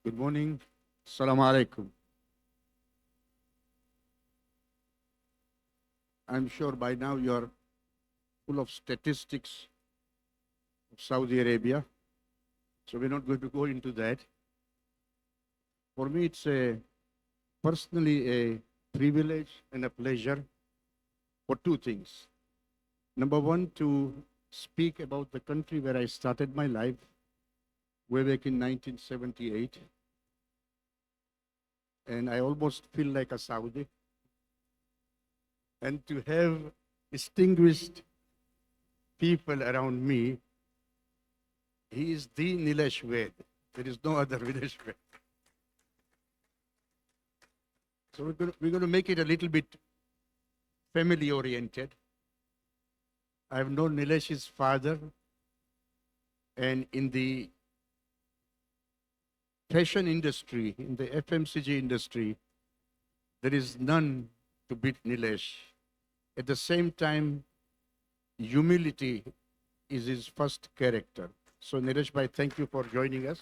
Good morning. Assalamu alaikum. I'm sure by now you are full of statistics of Saudi Arabia. So we're not going to go into that. For me, it's personally a privilege and a pleasure for two things. Number one, to speak about the country where I started my life way back in 1978. And I almost feel like a Saudi. And to have distinguished people around me, he is the Nilesh Ved. There is no other Nilesh Ved. So we're going to make it a little bit family oriented. I've known Nilesh's father, and in the fashion industry, in the FMCG industry, there is none to beat Nilesh. At the same time, humility is his first character. So Nilesh bhai, thank you for joining us.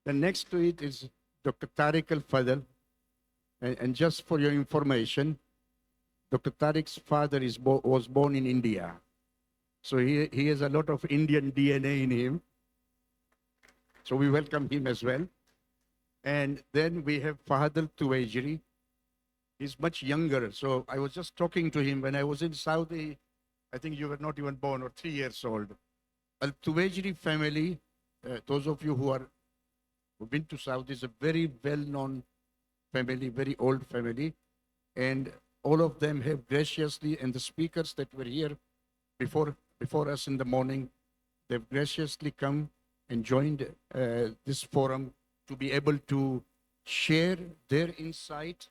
Then next to it is Dr. Tarek Al-Fadl. And just for your information, Dr. Tarek's father was born in India. So he has a lot of Indian DNA in him. So we welcome him as well. And then we have Fadl Twaijri. He's much younger. So I was just talking to him when I was in Saudi. I think you were not even born or 3 years old. Al-Twaijri family, those of you who've been to Saudi, is a very well-known family, very old family. And all of them have graciously, and the speakers that were here before us in the morning, they've graciously come and joined this forum to be able to share their insight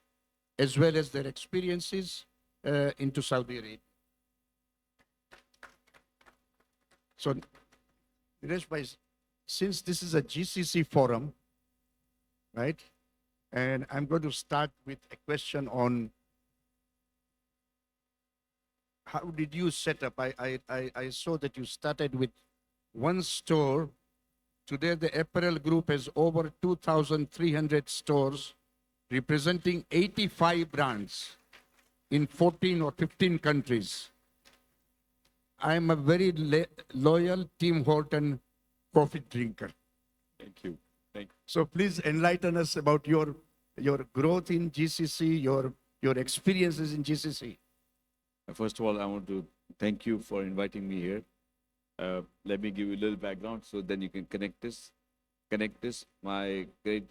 as well as their experiences into Saudi Arabia. So, Nilesh bhai, since this is a GCC forum, right, and I'm going to start with a question on how did you set up? I saw that you started with one store. Today, the Apparel group has over 2,300 stores, representing 85 brands in 14 or 15 countries. I'm a very loyal Tim Horton coffee drinker. Thank you. Thank you. So please enlighten us about your growth in GCC, your experiences in GCC. First of all, I want to thank you for inviting me here. Let me give you a little background so then you can connect this. My great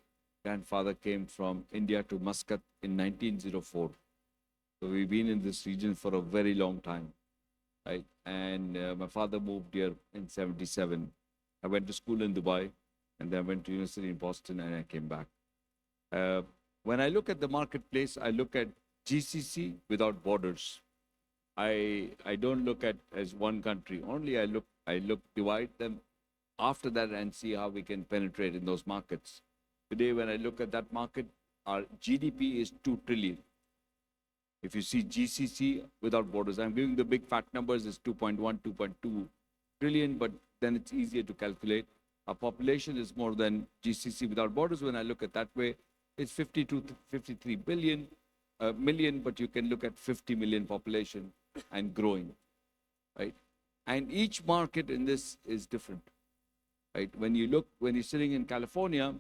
grandfather came from India to Muscat in 1904. So we've been in this region for a very long time, right? And my father moved here in 77. I went to school in Dubai, and then I went to university in Boston, and I came back. When I look at the marketplace, I look at GCC without borders. I don't look at as one country only. I divide them after that and see how we can penetrate in those markets. Today, when I look at that market, our GDP is 2 trillion. If you see GCC without borders, I'm giving the big fat numbers is 2.1, 2.2 trillion, but then it's easier to calculate. Our population is more than GCC without borders. When I look at that way, it's 52 to 53 million, but you can look at 50 million population and growing, right? And each market in this is different, right? When you're sitting in California,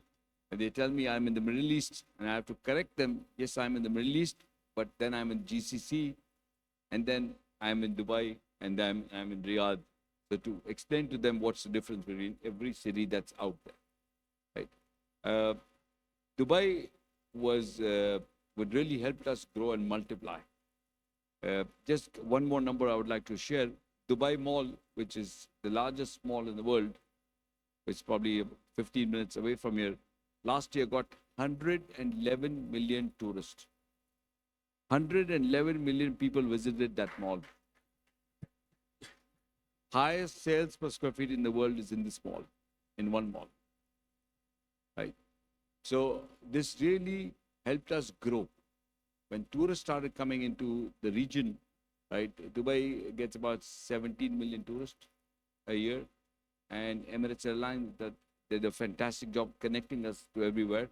and they tell me I'm in the Middle East, and I have to correct them, yes, I'm in the Middle East, but then I'm in GCC, and then I'm in Dubai, and then I'm in Riyadh. So to explain to them what's the difference between every city that's out there, right? Dubai would really help us grow and multiply. Just one more number I would like to share. Dubai Mall, which is the largest mall in the world, which is probably 15 minutes away from here, last year got 111 million tourists. 111 million people visited that mall. Highest sales per square feet in the world is in this mall, in one mall, right? So this really helped us grow. When tourists started coming into the region, right, Dubai gets about 17 million tourists a year, and Emirates Airlines, the They did a fantastic job connecting us to everywhere.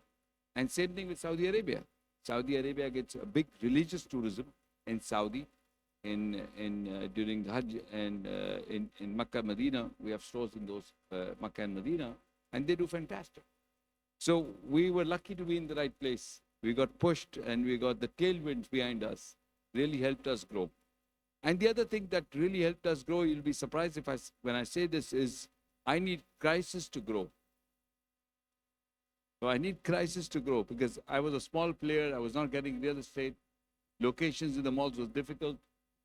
And same thing with Saudi Arabia. Saudi Arabia gets a big religious tourism in Saudi, during the Hajj, and in Makkah, Medina. We have stores in those Makkah and Medina, and they do fantastic. So we were lucky to be in the right place. We got pushed, and we got the tailwinds behind us. Really helped us grow. And the other thing that really helped us grow, you'll be surprised when I say this, is I need crisis to grow. So I need crisis to grow because I was a small player. I was not getting real estate. Locations in the malls was difficult.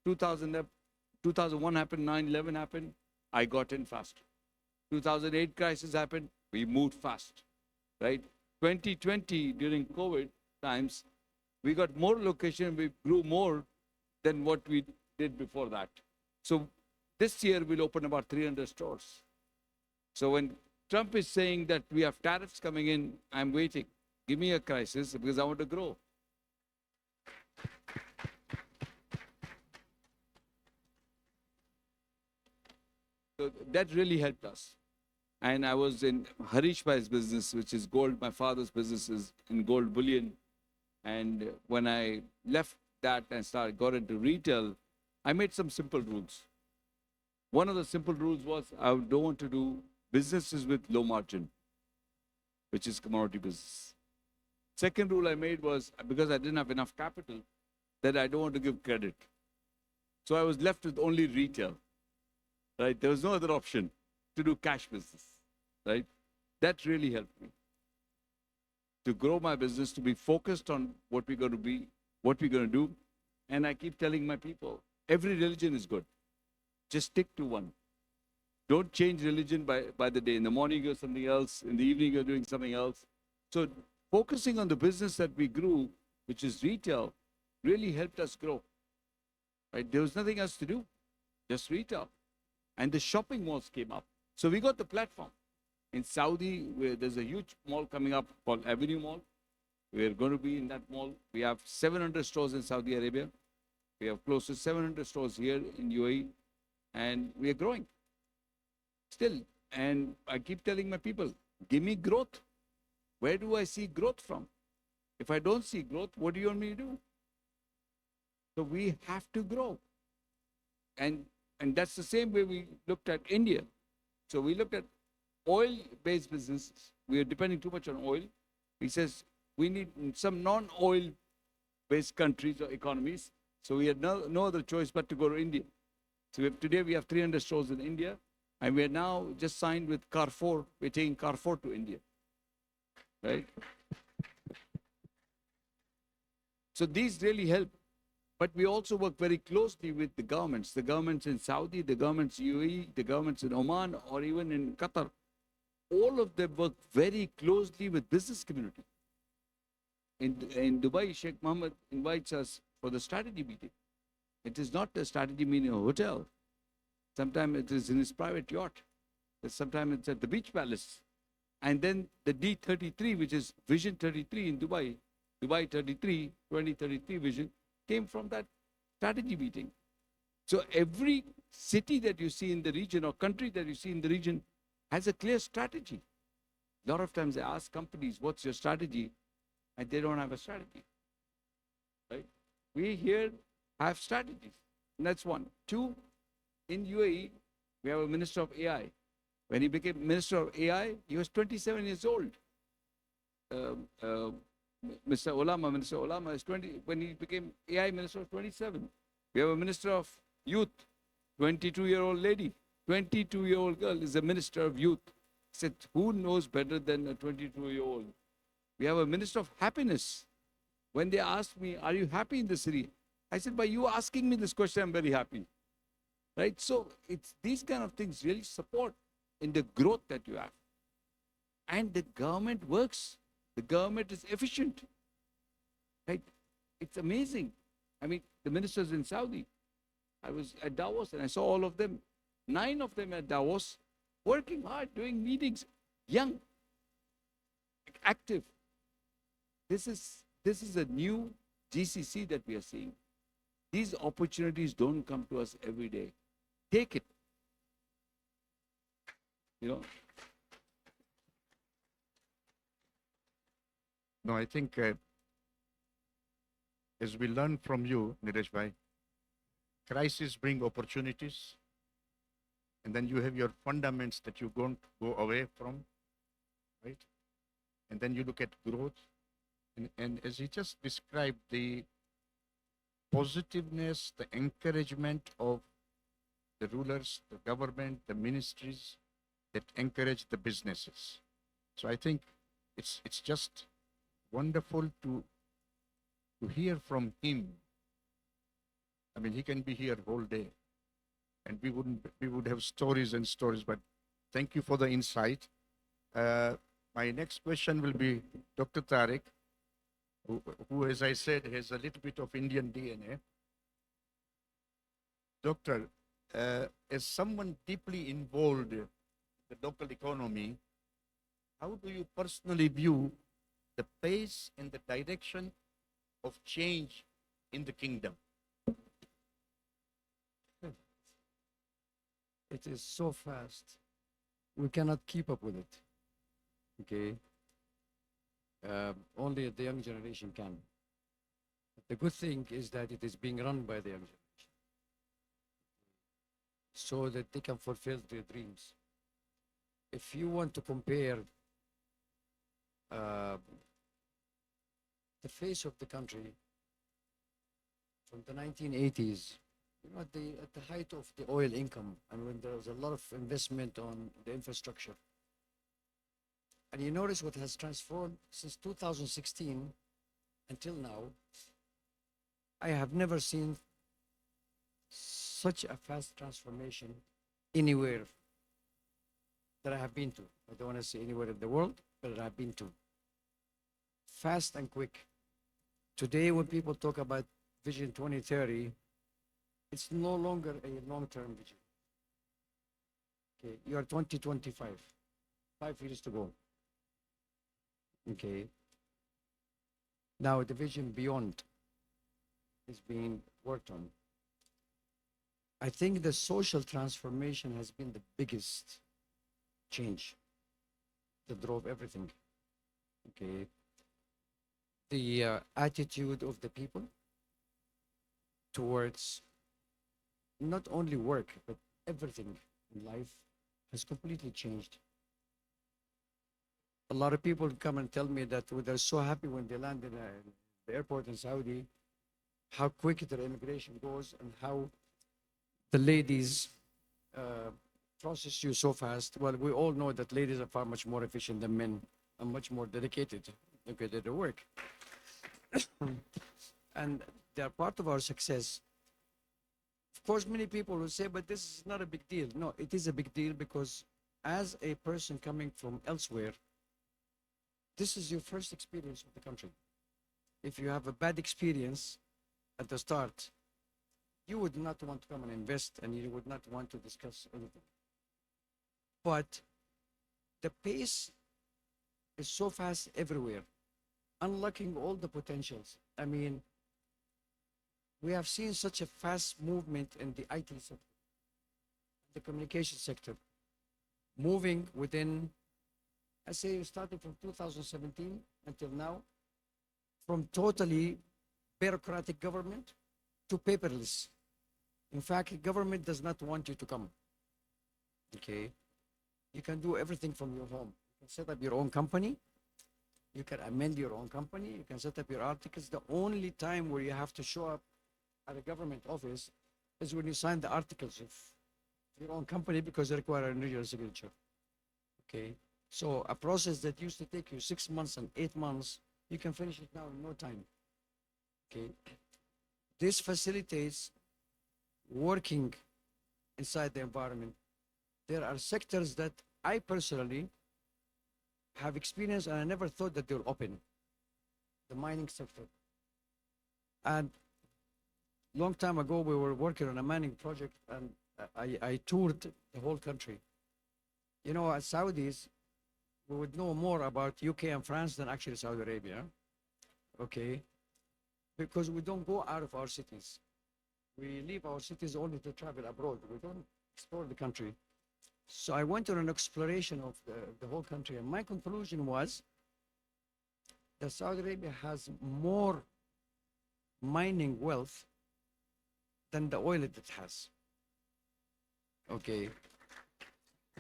2001 happened, 9/11 happened. I got in fast. 2008 crisis happened. We moved fast, right? 2020 during COVID times, we got more location. We grew more than what we did before that. So this year we'll open about 300 stores. So when Trump is saying that we have tariffs coming in, I'm waiting. Give me a crisis because I want to grow. So that really helped us. And I was in Harish Bhai's business, which is gold. My father's business is in gold bullion. And when I left that and got into retail, I made some simple rules. One of the simple rules was I don't want to do businesses with low margin, which is commodity business. Second rule I made was, because I didn't have enough capital, that I don't want to give credit. So I was left with only retail, right? There was no other option to do cash business, right? That really helped me to grow my business, to be focused on what we're going to be, what we're going to do. And I keep telling my people, every religion is good. Just stick to one. Don't change religion by the day. In the morning, you're something else. In the evening, you're doing something else. So focusing on the business that we grew, which is retail, really helped us grow. Right? There was nothing else to do, just retail. And the shopping malls came up. So we got the platform. In Saudi, where there's a huge mall coming up called Avenue Mall. We're going to be in that mall. We have 700 stores in Saudi Arabia. We have close to 700 stores here in UAE. And we are growing still. And I keep telling my people, give me growth. Where do I see growth from? If I don't see growth, what do you want me to do? So we have to grow. And that's the same way we looked at India. So we looked at oil-based businesses. We are depending too much on oil. He says we need some non-oil-based countries or economies. So we had no other choice but to go to India. So today we have 300 stores in India, and we are now just signed with Carrefour. We're taking Carrefour to India, right? So these really help. But we also work very closely with the governments in Saudi, the governments in UAE, the governments in Oman, or even in Qatar. All of them work very closely with business community. In Dubai, Sheikh Mohammed invites us for the strategy meeting. It is not a strategy meeting in a hotel. Sometimes it is in his private yacht. Sometimes it's at the beach palace. And then the D33, which is Vision 33 in Dubai, Dubai 33, 2033 vision, came from that strategy meeting. So every city that you see in the region or country that you see in the region has a clear strategy. A lot of times I ask companies, what's your strategy? And they don't have a strategy, right? We here have strategies, and that's one. Two, in UAE, we have a minister of AI. When he became minister of AI, he was 27 years old. Minister Olama is 20. When he became AI minister, was 27. We have a minister of youth, 22-year-old lady, 22-year-old girl is a minister of youth. I said, who knows better than a 22-year-old? We have a minister of happiness. When they asked me, are you happy in the city? I said, by you asking me this question, I'm very happy. Right? So it's these kind of things really support in the growth that you have. And the government works. The government is efficient. Right? It's amazing. I mean, the ministers in Saudi, I was at Davos and I saw all of them. 9 of them at Davos, working hard, doing meetings, young, active. This is a new GCC that we are seeing. These opportunities don't come to us every day. Take it. You know. No, I think as we learn from you, Nilesh bhai, crises bring opportunities, and then you have your fundaments that you don't go away from, right? And then you look at growth, and as he just described, the positiveness, the encouragement of the rulers, the government, the ministries that encourage the businesses. So I think it's just wonderful to hear from him. I mean, he can be here whole day, and we would have stories and stories. But thank you for the insight. My next question will be Dr. Tarek, who, as I said, has a little bit of Indian DNA. Doctor, as someone deeply involved in the local economy, how do you personally view the pace and the direction of change in the kingdom? It is so fast. We cannot keep up with it. Okay. Only the young generation can. The good thing is that it is being run by the young generation, so that they can fulfill their dreams. If you want to compare the face of the country from the 1980s, you know, at the height of the oil income, and when there was a lot of investment on the infrastructure, and you notice what has transformed since 2016 until now, I have never seen such a fast transformation anywhere that I have been to. I don't want to say anywhere in the world, but that I've been to. Fast and quick. Today, when people talk about Vision 2030, it's no longer a long-term vision. Okay, you are 2025, 5 years to go. Okay. Now the vision beyond is being worked on. I think the social transformation has been the biggest change that drove everything. Okay. The attitude of the people towards not only work, but everything in life has completely changed. A lot of people come and tell me that they're so happy when they land in the airport in Saudi, how quick their immigration goes and how the ladies process you so fast. Well, we all know that ladies are far much more efficient than men and much more dedicated to their work. And they're part of our success. Of course, many people will say, but this is not a big deal. No, it is a big deal because as a person coming from elsewhere, this is your first experience with the country. If you have a bad experience at the start, you would not want to come and invest and you would not want to discuss anything. But the pace is so fast everywhere, unlocking all the potentials. I mean, we have seen such a fast movement in the IT sector, the communication sector, moving within, I say, starting from 2017 until now, from totally bureaucratic government to paperless. In fact, government does not want you to come. Okay? You can do everything from your home. You can set up your own company. You can amend your own company. You can set up your articles. The only time where you have to show up at a government office is when you sign the articles of your own company because they require an original signature. Okay? So a process that used to take you 6 months and 8 months, you can finish it now in no time. Okay? This facilitates working inside the environment. There are sectors that I personally have experienced and I never thought that they were open. The mining sector. And long time ago, we were working on a mining project and I toured the whole country. You know, as Saudis, we would know more about UK and France than actually Saudi Arabia. Okay? Because we don't go out of our cities. We leave our cities only to travel abroad. We don't explore the country. So I went on an exploration of the whole country, and my conclusion was that Saudi Arabia has more mining wealth than the oil that it has. Okay.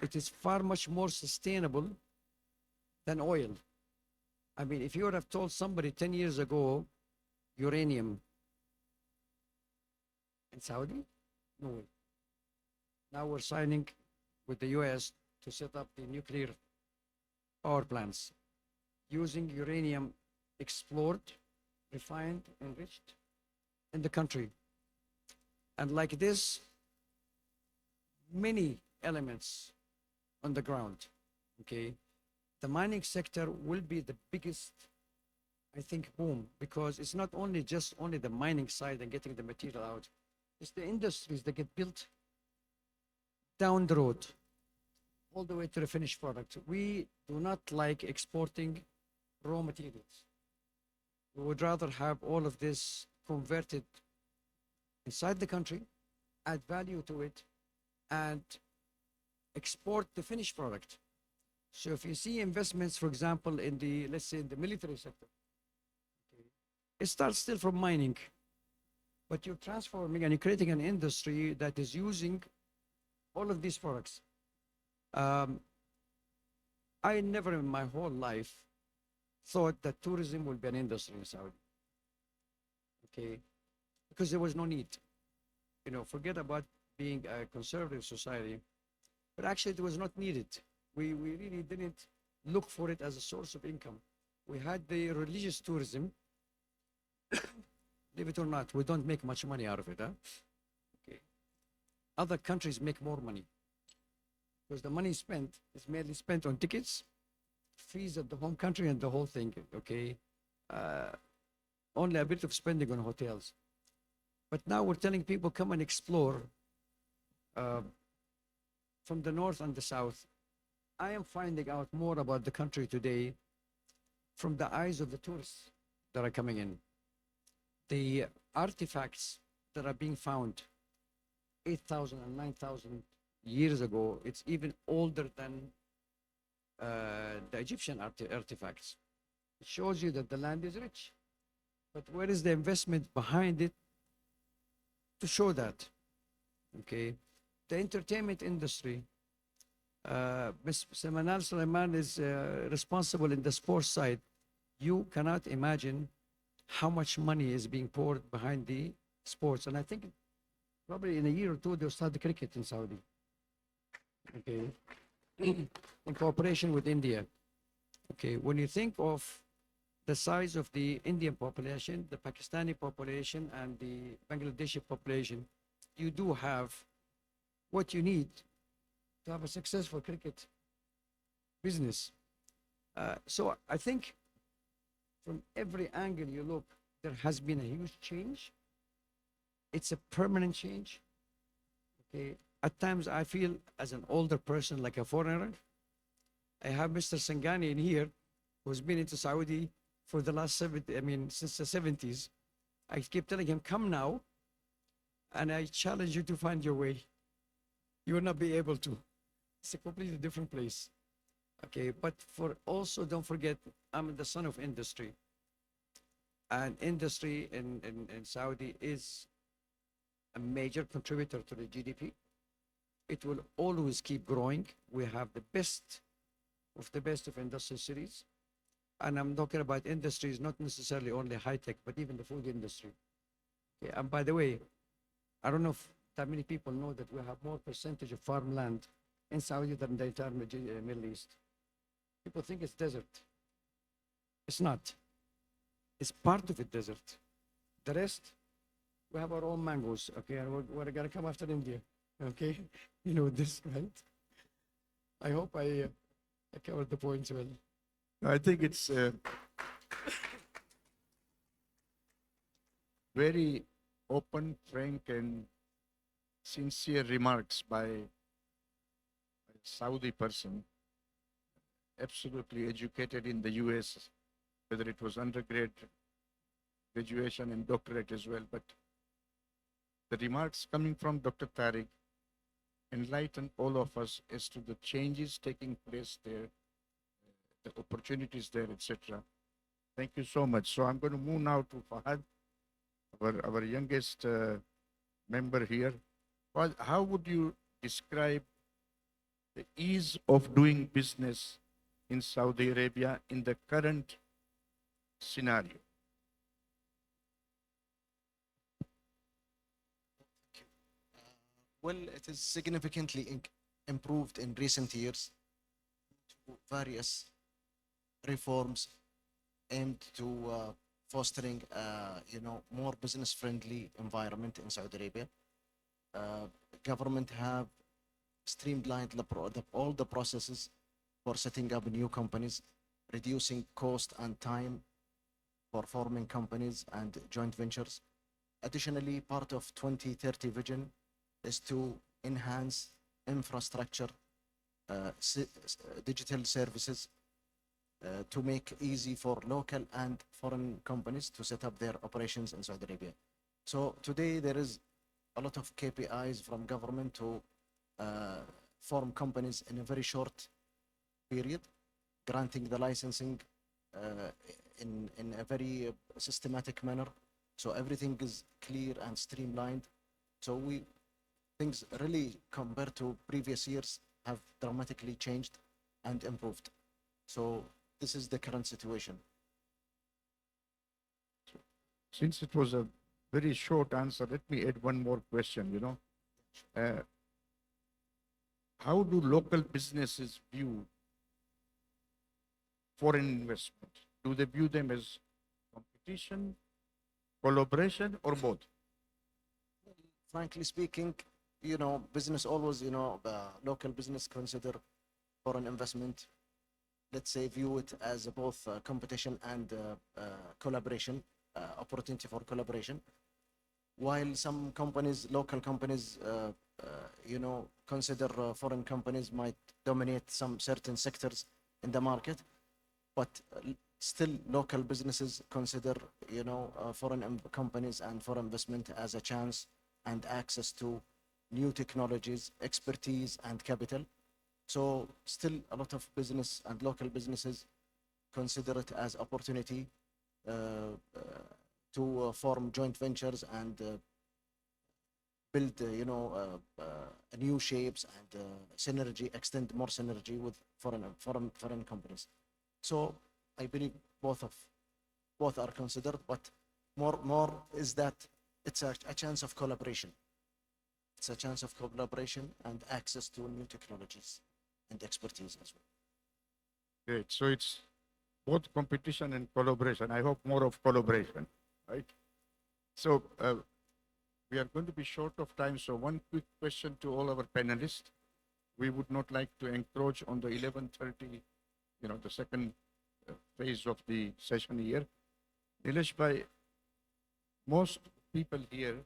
It is far much more sustainable than oil. I mean, if you would have told somebody 10 years ago, uranium in Saudi, no way. Now we're signing with the US to set up the nuclear power plants using uranium explored, refined, enriched in the country. And like this, many elements on the ground, okay? The mining sector will be the biggest, I think, boom, because it's not only the mining side and getting the material out, it's the industries that get built down the road, all the way to the finished product. We do not like exporting raw materials. We would rather have all of this converted inside the country, add value to it, and export the finished product. So if you see investments, for example, in the, let's say, in the military sector, okay, it starts still from mining, but you're transforming and you're creating an industry that is using all of these products. I never in my whole life thought that tourism would be an industry in Saudi. Okay, because there was no need. You know, forget about being a conservative society, but actually it was not needed. We really didn't look for it as a source of income. We had the religious tourism. Believe it or not, we don't make much money out of it. Huh? Okay. Other countries make more money because the money spent is mainly spent on tickets, fees at the home country, and the whole thing. Okay, only a bit of spending on hotels. But now we're telling people come and explore from the north and the south. I am finding out more about the country today from the eyes of the tourists that are coming in. The artifacts that are being found 8,000 and 9,000 years ago, it's even older than the Egyptian artifacts. It shows you that the land is rich. But where is the investment behind it to show that? Okay. The entertainment industry, Ms. Manal Sulaiman is responsible in the sports side. You cannot imagine how much money is being poured behind the sports. And I think probably in a year or two, they'll start the cricket in Saudi. Okay. In cooperation with India. Okay. When you think of the size of the Indian population, the Pakistani population, and the Bangladeshi population, you do have what you need to have a successful cricket business. So I think from every angle you look, there has been a huge change. It's a permanent change. Okay. At times I feel as an older person, like a foreigner. I have Mr. Sangani in here, who's been into Saudi for the last since the 70s. I keep telling him, come now, and I challenge you to find your way. You will not be able to. It's a completely different place. Okay, but also don't forget, I'm the son of industry. And industry in Saudi is a major contributor to the GDP. It will always keep growing. We have the best of industrial cities. And I'm talking about industries, not necessarily only high tech, but even the food industry. Okay, and by the way, I don't know if that many people know that we have more percentage of farmland in Saudi than the entire Middle East. People think it's desert. It's not. It's part of it desert. The rest, we have our own mangoes, okay, and we're gonna come after India, okay? You know this, right? I hope I covered the points well. I think it's very open, frank, and sincere remarks by a Saudi person, absolutely educated in the US, whether it was undergrad, graduation, and doctorate as well. But the remarks coming from Dr. Tarek enlighten all of us as to the changes taking place there, the opportunities there, etc. Thank you so much. So I'm going to move now to Fahad, our youngest member here. Fahad, how would you describe the ease of doing business in Saudi Arabia in the current scenario? Well, it is significantly improved in recent years to various reforms aimed to fostering, more business-friendly environment in Saudi Arabia. Government have streamlined all the processes for setting up new companies, reducing cost and time for forming companies and joint ventures. Additionally, part of 2030 vision is to enhance infrastructure, digital services, to make easy for local and foreign companies to set up their operations in Saudi Arabia. So today there is a lot of KPIs from government to form companies in a very short period, granting the licensing in a very systematic manner. So everything is clear and streamlined. So things really compared to previous years have dramatically changed and improved. So this is the current situation. Since it was a very short answer, let me add one more question, how do local businesses view foreign investment? Do they view them as competition, collaboration, or both? Frankly speaking, business always, local business consider foreign investment, let's say, view it as both competition and collaboration, opportunity for collaboration. While some companies, local companies, consider foreign companies might dominate some certain sectors in the market, but still local businesses consider, foreign companies and foreign investment as a chance and access to new technologies, expertise, and capital. So still a lot of business and local businesses consider it as opportunity to form joint ventures and build, new shapes and synergy, extend more synergy with foreign companies. So I believe both are considered, but more is that it's a chance of collaboration. It's a chance of collaboration and access to new technologies and expertise as well. Great. So it's both competition and collaboration. I hope more of collaboration, right? So we are going to be short of time. So one quick question to all our panelists. We would not like to encroach on the 11:30, the second phase of the session here. Nilesh, by most people here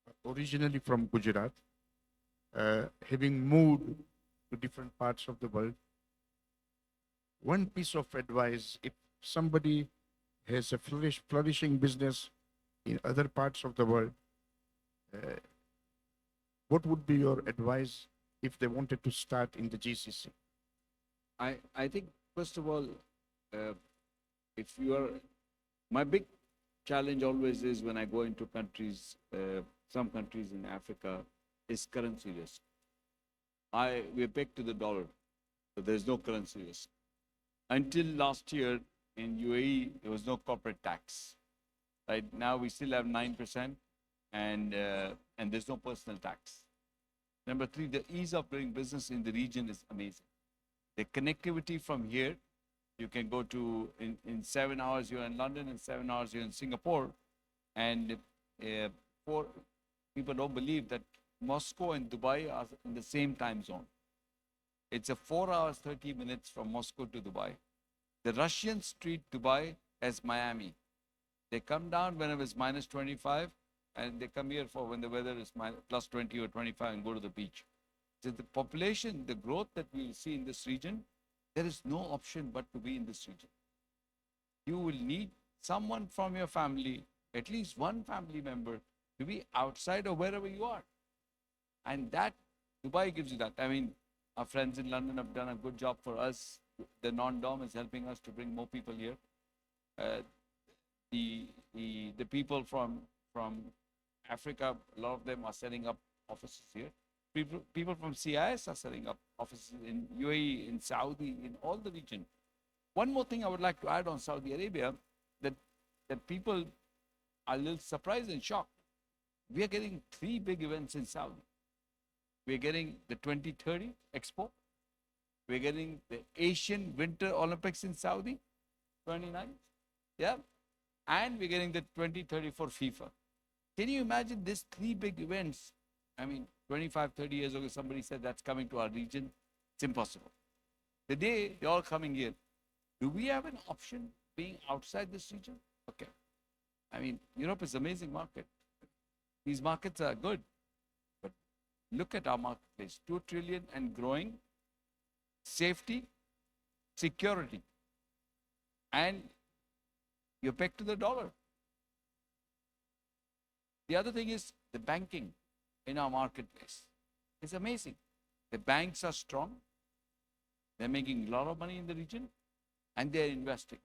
are originally from Gujarat, having moved to different parts of the world. One piece of advice, if somebody has a flourishing business in other parts of the world, what would be your advice if they wanted to start in the GCC? I think, first of all, if you are, my big challenge always is when I go into countries, some countries in Africa, is currency risk. We're pegged to the dollar, so there's no currency risk. Until last year in UAE, there was no corporate tax. Right now, we still have 9%, and there's no personal tax. Number three, the ease of doing business in the region is amazing. The connectivity from here, you can go to, in 7 hours you're in London, in 7 hours you're in Singapore, and people don't believe that Moscow and Dubai are in the same time zone. It's a 4 hours, 30 minutes from Moscow to Dubai. The Russians treat Dubai as Miami. They come down when it was minus 25, and they come here for when the weather is plus 20 or 25 and go to the beach. So the population, the growth that we will see in this region, there is no option but to be in this region. You will need someone from your family, at least one family member, to be outside or wherever you are. And that, Dubai gives you that. I mean, our friends in London have done a good job for us the non-dom is helping us to bring more people here. Uh, the people from Africa, a lot of them are setting up offices here. People from CIS are setting up offices in UAE, in Saudi, in all the region. One more thing I would like to add on Saudi Arabia, that people are a little surprised and shocked. We are getting 3 big events in Saudi. We're getting the 2030 Expo. We're getting the Asian Winter Olympics in Saudi, 29. Yeah. And we're getting the 2034 FIFA. Can you imagine these 3 big events? I mean, 25, 30 years ago, somebody said that's coming to our region. It's impossible. The day they're all coming here, do we have an option being outside this region? Okay. I mean, Europe is an amazing market. These markets are good. But look at our marketplace, 2 trillion and growing, safety, security, and you're pegged to the dollar. The other thing is the banking in our marketplace. It's amazing. The banks are strong. They're making a lot of money in the region and they're investing.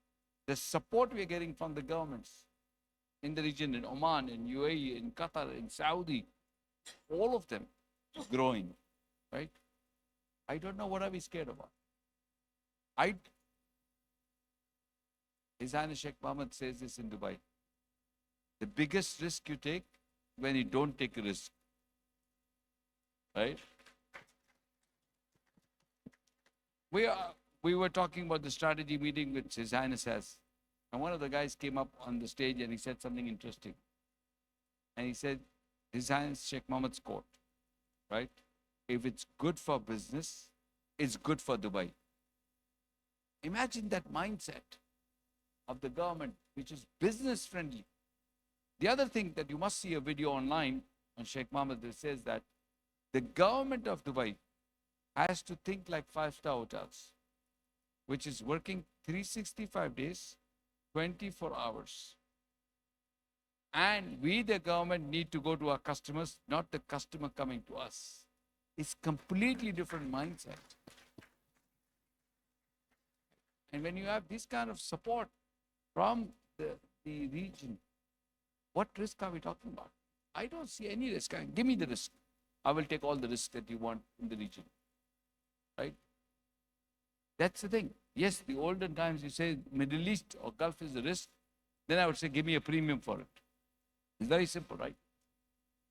The support we're getting from the governments in the region, in Oman, in UAE, in Qatar, in Saudi, all of them growing, right? I don't know what are we scared about. His Highness Sheikh Mohammed says this in Dubai. The biggest risk you take when you don't take a risk, right? We were talking about the strategy meeting which His Highness has. And one of the guys came up on the stage and he said something interesting. And he said, His Highness Sheikh Mohammed's quote, right? If it's good for business, it's good for Dubai. Imagine that mindset of the government, which is business friendly. The other thing that you must see a video online on Sheikh Mohammed that says that the government of Dubai has to think like 5-star hotels, which is working 365 days, 24 hours. And we, the government, need to go to our customers, not the customer coming to us. It's completely different mindset. And when you have this kind of support from the region, what risk are we talking about? I don't see any risk. Give me the risk. I will take all the risks that you want in the region. Right? That's the thing. Yes, the olden times you say Middle East or Gulf is a risk, then I would say give me a premium for it. It's very simple, right?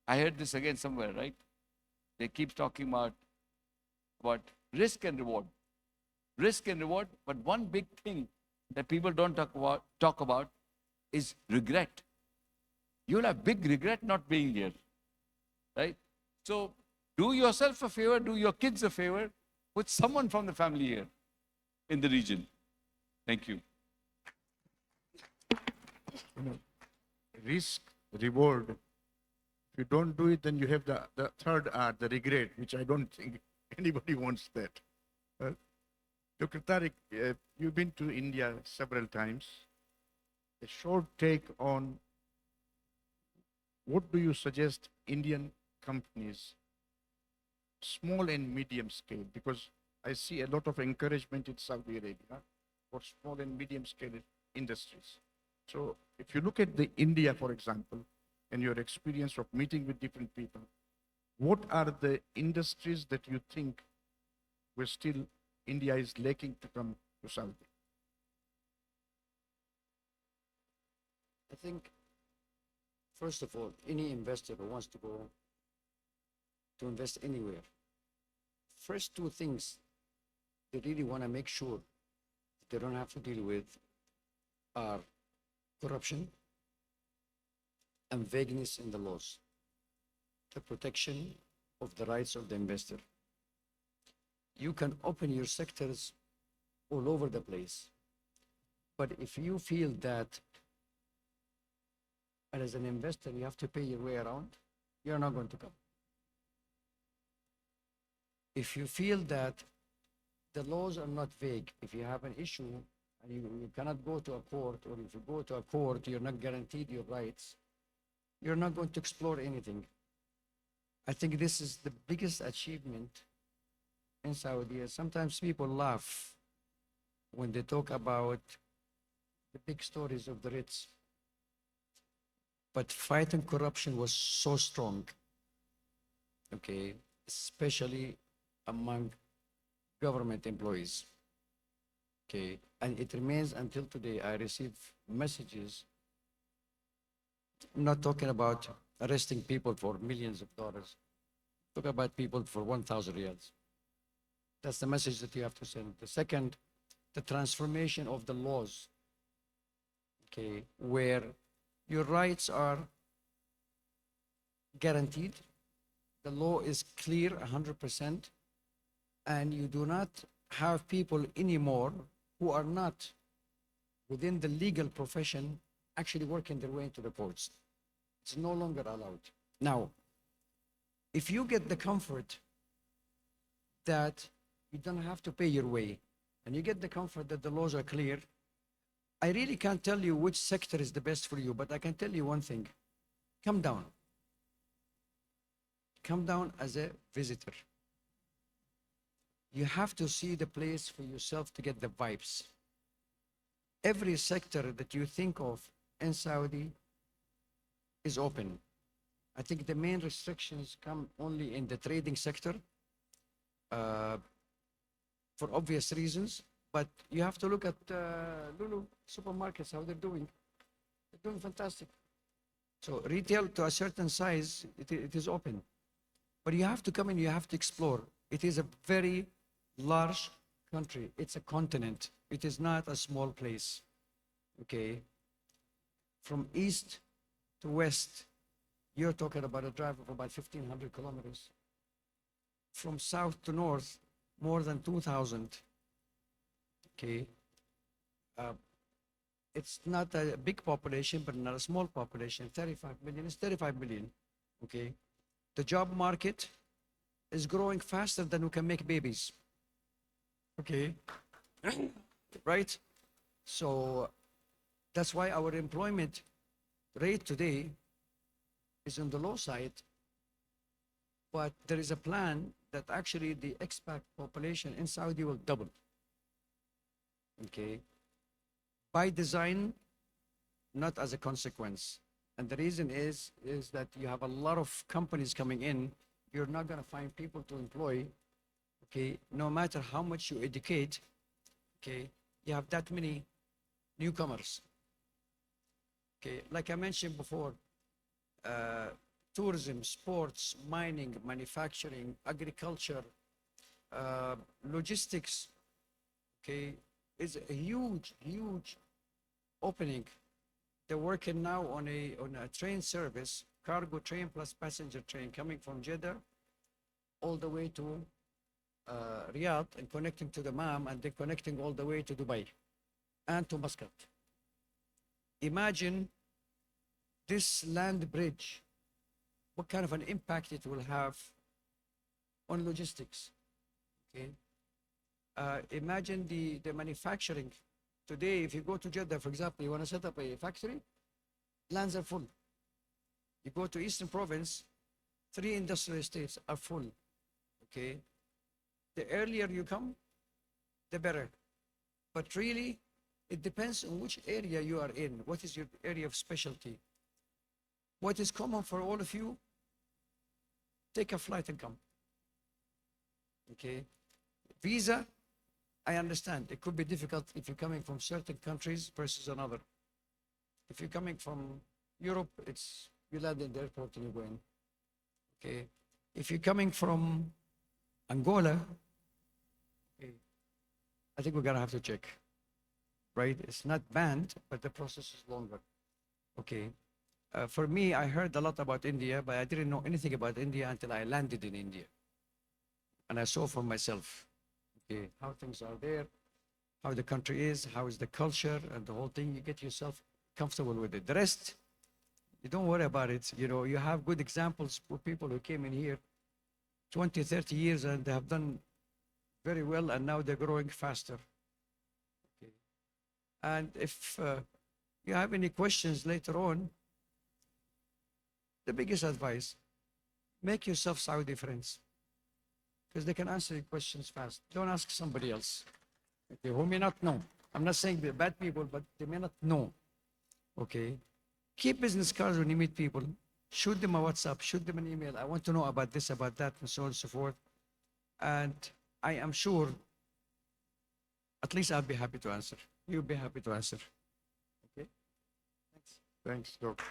I heard this again somewhere, right? They keep talking about risk and reward. Risk and reward, but one big thing that people don't talk about is regret. You'll have big regret not being here, right? So do yourself a favor, do your kids a favor, put someone from the family here in the region. Thank you. Risk, reward. If you don't do it, then you have the third R, the regret, which I don't think anybody wants that. Dr. Tarek, you've been to India several times. A short take on what do you suggest Indian companies, small and medium scale, because I see a lot of encouragement in Saudi Arabia for small and medium scale industries. So if you look at the India, for example, and your experience of meeting with different people, what are the industries that you think were still India is lacking to come to Saudi? I think, first of all, any investor who wants to go to invest anywhere, first 2 things they really want to make sure they don't have to deal with are corruption and vagueness in the laws, the protection of the rights of the investor. You can open your sectors all over the place, but if you feel that as an investor you have to pay your way around, you're not going to come. If you feel that the laws are not vague, if you have an issue and you cannot go to a court, or if you go to a court you're not guaranteed your rights, you're not going to explore anything. I think this is the biggest achievement in Saudi. Sometimes people laugh when they talk about the big stories of the Ritz. But fighting corruption was so strong, okay, especially among government employees, okay, and it remains until today. I receive messages, I'm not talking about arresting people for millions of dollars, talk about people for 1,000 riyals. That's the message that you have to send. The second, the transformation of the laws, okay, where your rights are guaranteed, the law is clear 100%, and you do not have people anymore who are not within the legal profession actually working their way into the courts. It's no longer allowed. Now, if you get the comfort that you don't have to pay your way, and you get the comfort that the laws are clear, I really can't tell you which sector is the best for you, but I can tell you one thing. Come down. Come down as a visitor. You have to see the place for yourself to get the vibes. Every sector that you think of in Saudi is open. I think the main restrictions come only in the trading sector for obvious reasons. But you have to look at Lulu supermarkets, how they're doing. They're doing fantastic. So retail to a certain size, it is open. But you have to come in, you have to explore. It is a very large country. It's a continent. It is not a small place, okay? From east to west, you're talking about a drive of about 1,500 kilometers. From south to north, more than 2,000. Okay, it's not a big population, but not a small population. 35 million is 35 million. Okay, the job market is growing faster than we can make babies. Okay, right? So that's why our employment rate today is on the low side. But there is a plan that actually the expat population in Saudi will double. Okay, by design, not as a consequence. And the reason is that you have a lot of companies coming in. You're not going to find people to employ, okay, no matter how much you educate, okay, you have that many newcomers. Okay, like I mentioned before, tourism, sports, mining, manufacturing, agriculture, logistics, okay, is a huge, huge opening. They're working now on a train service, cargo train plus passenger train coming from Jeddah all the way to Riyadh and connecting to the MAM, and then connecting all the way to Dubai and to Muscat. Imagine this land bridge, what kind of an impact it will have on logistics, okay? Imagine the manufacturing. Today, if you go to Jeddah, for example, you want to set up a factory, lands are full. You go to Eastern Province, 3 industrial estates are full, okay? The earlier you come, the better. But really, it depends on which area you are in. What is your area of specialty? What is common for all of you? Take a flight and come, okay? Visa, I understand. It could be difficult if you're coming from certain countries versus another. If you're coming from Europe, it's you land in the airport and you go in. Okay. If you're coming from Angola, okay, I think we're gonna have to check. Right? It's not banned, but the process is longer. Okay. For me, I heard a lot about India, but I didn't know anything about India until I landed in India. And I saw for myself, okay, how things are there, how the country is, how is the culture and the whole thing. You get yourself comfortable with it. The rest, you don't worry about it. You know, you have good examples for people who came in here 20, 30 years and they have done very well, and now they're growing faster. Okay. And if you have any questions later on, the biggest advice, make yourself Saudi friends, because they can answer your questions fast. Don't ask somebody else. okay, who may not know. I'm not saying they're bad people, but they may not know. Okay. Keep business cards when you meet people. Shoot them a WhatsApp, shoot them an email. I want to know about this, about that, and so on and so forth. And I am sure at least I'll be happy to answer. You'll be happy to answer. Okay? Thanks, Doc.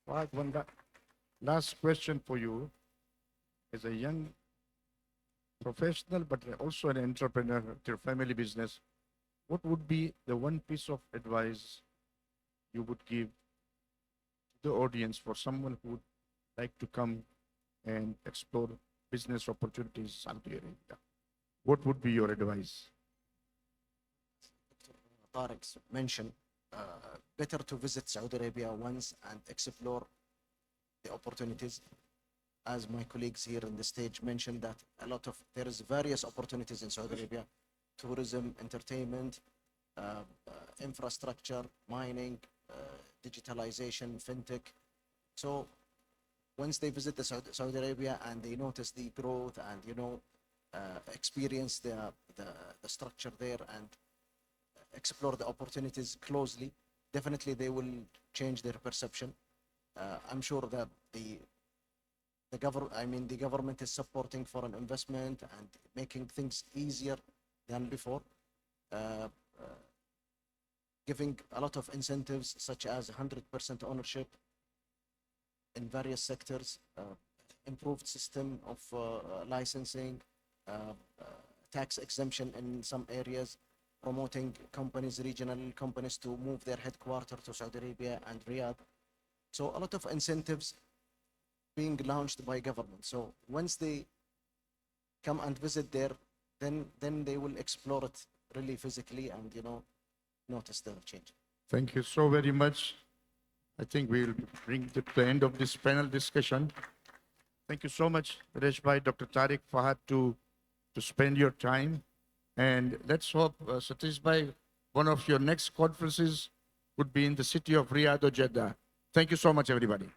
Fahad, last question for you. As a young professional, but also an entrepreneur with your family business, what would be the one piece of advice you would give the audience for someone who would like to come and explore business opportunities in Saudi Arabia? What would be your advice? Tarek's mentioned, better to visit Saudi Arabia once and explore the opportunities. As my colleagues here on the stage mentioned, that there is various opportunities in Saudi Arabia: tourism, entertainment, infrastructure, mining, digitalization, fintech. So once they visit the Saudi Arabia and they notice the growth and experience the structure there and explore the opportunities closely, definitely they will change their perception. I'm sure that the government is supporting foreign investment and making things easier than before, giving a lot of incentives such as 100% ownership in various sectors, improved system of licensing, tax exemption in some areas, promoting companies, regional companies, to move their headquarters to Saudi Arabia and Riyadh. So a lot of incentives being launched by government. So once they come and visit there, then they will explore it really physically and notice the change. Thank you so very much. I think we'll bring to the end of this panel discussion. Thank you so much, Nilesh Bhai, Dr. Tarek, Fahad, to spend your time. And let's hope, Satish Bhai, one of your next conferences would be in the city of Riyadh or Jeddah. Thank you so much, everybody.